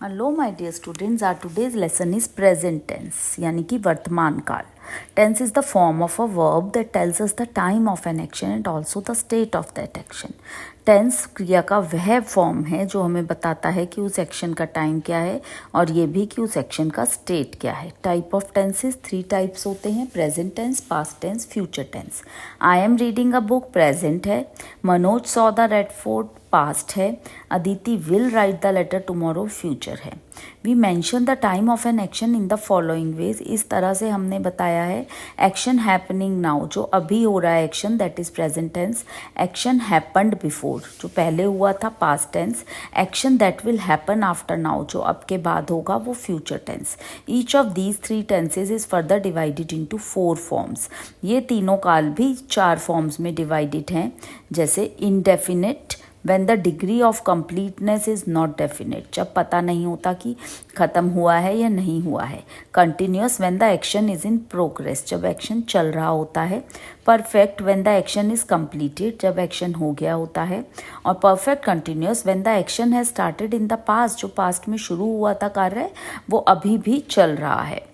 Hello my dear students, our today's lesson is present tense यानी कि वर्तमान काल. Tense is the form of a verb that tells us the time of an action and also the state of that action. Tense क्रिया का वह form है जो हमें बताता है कि उस एक्शन का टाइम क्या है और ये भी कि उस एक्शन का स्टेट क्या है. टाइप ऑफ टेंसेस 3 टाइप्स होते हैं: present tense, past tense, future tense. I am reading a book present है. Manoj saw the Red Fort past है. Aditi will write the letter tomorrow future है. We mention the time of an action in the following ways. इस तरह से हमने बताया है action happening now, जो अभी हो रहा है action, that is present tense. Action happened before, जो पहले हुआ था, past tense. Action that will happen after now, जो अब के बाद होगा, वो future tense. Each of these 3 tenses is further divided into 4 forms. ये तीनों काल भी 4 फॉर्म्स में डिवाइडेड हैं, जैसे indefinite when the degree of completeness is not definite, जब पता नहीं होता कि ख़त्म हुआ है या नहीं हुआ है. continuous when the action is in progress, जब एक्शन चल रहा होता है. perfect when the action is completed, जब एक्शन हो गया होता है. और perfect continuous when the action has started in the past, जो पास्ट में शुरू हुआ था कार्य वो अभी भी चल रहा है.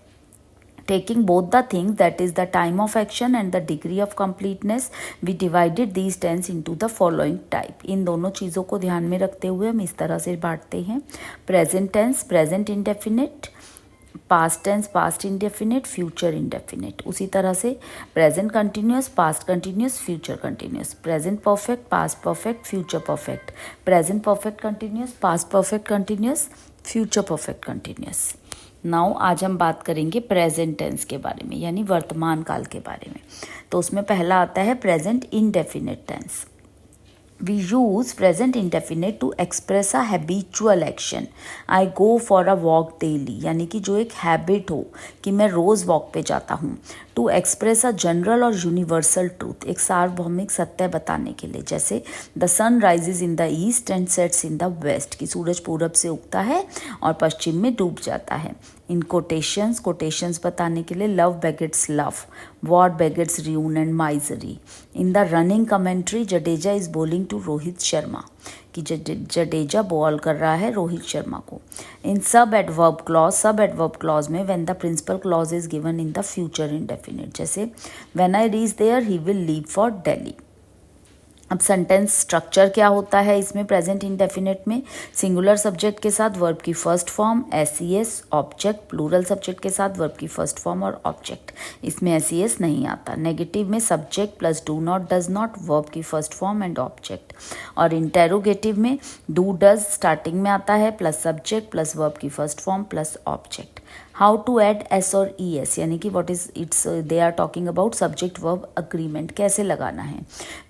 Taking both the things, that is the time of action and the degree of completeness, we divided these tense into the following type. इन दोनों चीज़ों को ध्यान में रखते हुए हम इस तरह से बांटते हैं: present tense present indefinite, past tense past indefinite, future indefinite. उसी तरह से present continuous, past continuous, future continuous. Present perfect, past perfect, future perfect. Present perfect continuous, past perfect continuous, future perfect continuous. Now आज हम बात करेंगे present tense के बारे में, यानी वर्तमान काल के बारे में. तो उसमें पहला आता है present indefinite tense. We use present indefinite to express a habitual action. I go for a walk daily, यानी कि जो एक हैबिट हो कि मैं रोज़ वॉक पे जाता हूँ. टू एक्सप्रेस अ जनरल और यूनिवर्सल ट्रूथ, एक सार्वभौमिक सत्य बताने के लिए, जैसे the sun rises in the east and sets in the west, कि सूरज पूरब से उगता है और पश्चिम में डूब जाता है. इन कोटेशंस बताने के लिए love begets love, war begets ruin and misery. In the running commentary Jadeja is bowling to Rohit Sharma, कि जडेजा बॉल कर रहा है रोहित शर्मा को. इन सब एडवर्ब क्लॉज में when the principal clause is given in the future indefinite, जैसे when I reach there he will leave for Delhi. अब सेंटेंस स्ट्रक्चर क्या होता है इसमें प्रेजेंट इंडेफिनिट में: सिंगुलर सब्जेक्ट के साथ वर्ब की first form s object, plural subject के साथ वर्ब की फर्स्ट फॉर्म और ऑब्जेक्ट. इसमें एस नहीं आता. नेगेटिव में subject plus do not does not, verb की फर्स्ट फॉर्म एंड ऑब्जेक्ट. और इंटेरोगेटिव में डू डज स्टार्टिंग में आता है प्लस सब्जेक्ट प्लस वर्ब की first form plus object. How to add s और ई एस, यानी कि what is its, they are talking about subject verb agreement, कैसे लगाना है.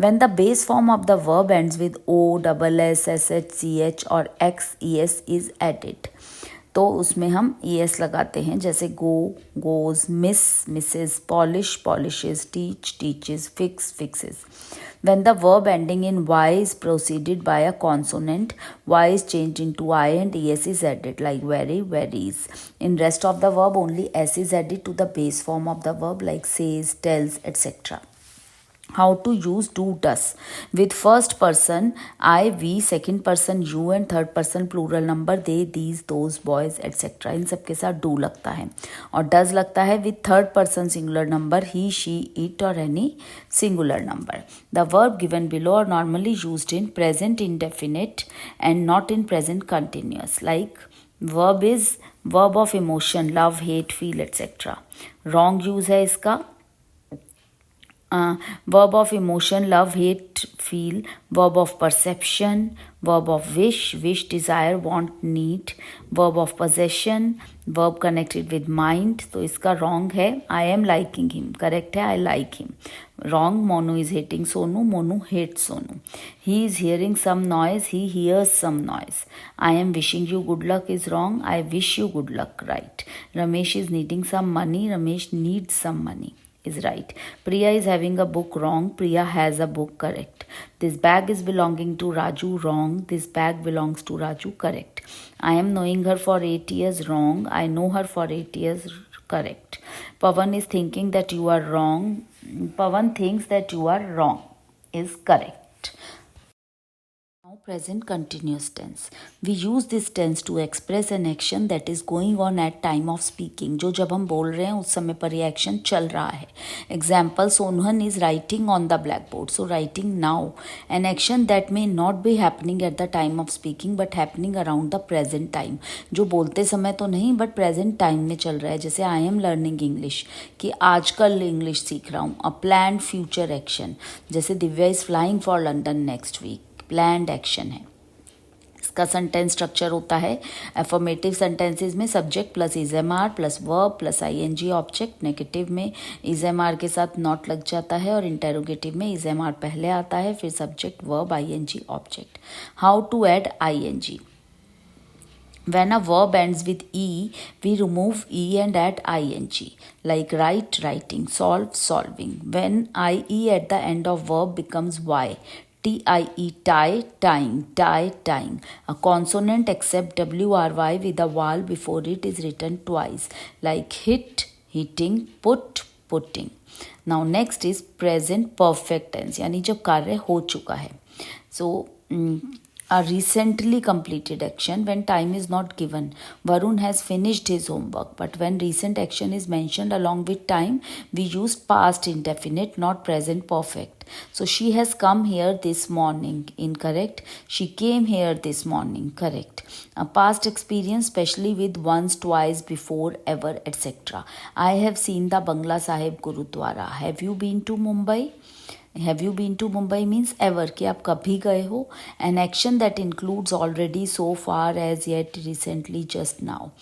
When the base form of the verb ends with o, double s, s h, c h और x, e s is added, तो उसमें हम ई s लगाते हैं, जैसे go, goes, miss, misses, polish, polishes, teach, teaches, fix, fixes. When the verb ending in y is preceded by a consonant, y is changed into I and es is added, like very, varies. In rest of the verb, only s is added to the base form of the verb, like says, tells, etc. How to use do does with first person I, we, second person you and third person plural number they, these, those, boys, etc. इन सब के साथ do लगता है. और does लगता है with third person singular number he, she, it or any singular number. The verb given below are normally used in present indefinite and not in present continuous. Like verb is verb of emotion, love, hate, feel, etc. Wrong use है इसका. Verb of emotion, love, hate, feel. Verb of perception, verb of wish, desire, want, need. Verb of possession, verb connected with mind. तो इसका wrong है I am liking him, correct है I like him. Wrong, Monu is hating Sonu, Monu hates Sonu. He is hearing some noise, he hears some noise. I am wishing you good luck is wrong, I wish you good luck, right. Ramesh is needing some money, Ramesh needs some money, is right. Priya is having a book, wrong. Priya has a book, correct. This bag is belonging to Raju, wrong. This bag belongs to Raju, correct. I am knowing her for 8 years, wrong. I know her for 8 years, correct. Pawan is thinking that you are wrong. Pawan thinks that you are wrong, is correct. Present continuous tense. We use this tense to express an action that is going on at time of speaking. जो जब हम बोल रहे हैं उस समय पर ये action चल रहा है. Example, Sonhan is writing on the blackboard. So writing now. An action that may not be happening at the time of speaking but happening around the present time. जो बोलते समय तो नहीं but present time में चल रहा है. जैसे I am learning English कि आजकल English सीख रहा हूँ. A planned future action. जैसे Divya is flying for London next week. Planned action है. इसका सेंटेंस स्ट्रक्चर होता है एफर्मेटिव सेंटेंसेस में subject plus is am are plus verb plus ING object. Negative में इजेमआर के साथ नॉट लग जाता है और इंटेरोगेटिव में इजेमआर पहले आता है फिर subject verb ING object. How to add ING. When a verb ends with E, we remove E and add ing. Like write, writing, solve, solving. When IE at the end of verb becomes Y. TIE, tie, tying, tie, tying. A consonant except WRY with a vowel before it is written twice. Like hit, hitting, put, putting. Now next is present perfect tense. यानी जब कार्य हो चुका है. So a recently completed action when time is not given. Varun has finished his homework. But when recent action is mentioned along with time, we use past indefinite, not present perfect. So she has come here this morning. Incorrect. She came here this morning. Correct. A past experience, especially with once, twice, before, ever, etc. I have seen the Bangla Sahib Gurudwara. Have you been to Mumbai? Have you been to Mumbai means ever कि आप कभी गए हो. An action that includes already, so far, as yet, recently, just now.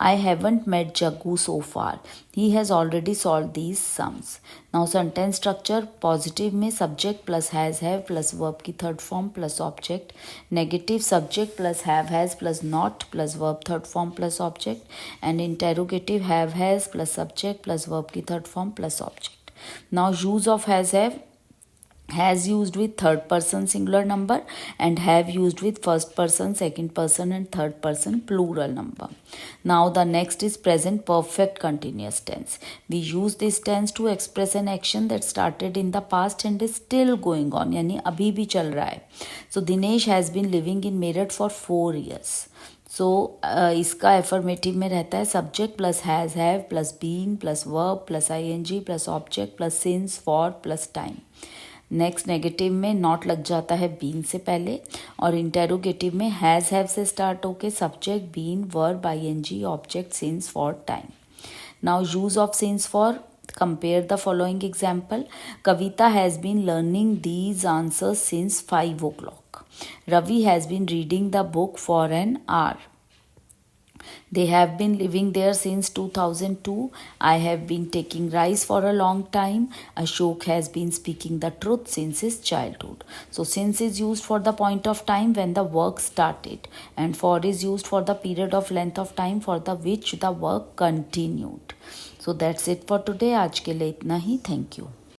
I haven't met Jaggu so far. He has already solved these sums. Now sentence structure. Positive में subject plus has have plus verb की third form plus object. Negative subject plus have has plus not plus verb third form plus object. And interrogative have has plus subject plus verb की third form plus object. Now use of has used with third person singular number and have used with first person, second person and third person plural number. Now the next is present perfect continuous tense. We use this tense to express an action that started in the past and is still going on. यानी अभी भी चल रहा है. So Dinesh has been living in Meerut for 4 years. सो इसका affirmative में रहता है subject plus has have plus being plus verb plus ING plus object plus since for plus time. Next negative में नॉट लग जाता है बीइंग से पहले और इंटेरोगेटिव में हैज़ हैव से स्टार्ट होके subject being verb ING object since for time. Now use of since for. Compare the following example. Kavita has been learning these answers since 5 o'clock. Ravi has been reading the book for an hour. They have been living there since 2002. I have been taking rice for a long time. Ashok has been speaking the truth since his childhood. So since is used for the point of time when the work started and for is used for the period of length of time for the which the work continued. So that's it for today. आज के लिए इतना ही. Thank you.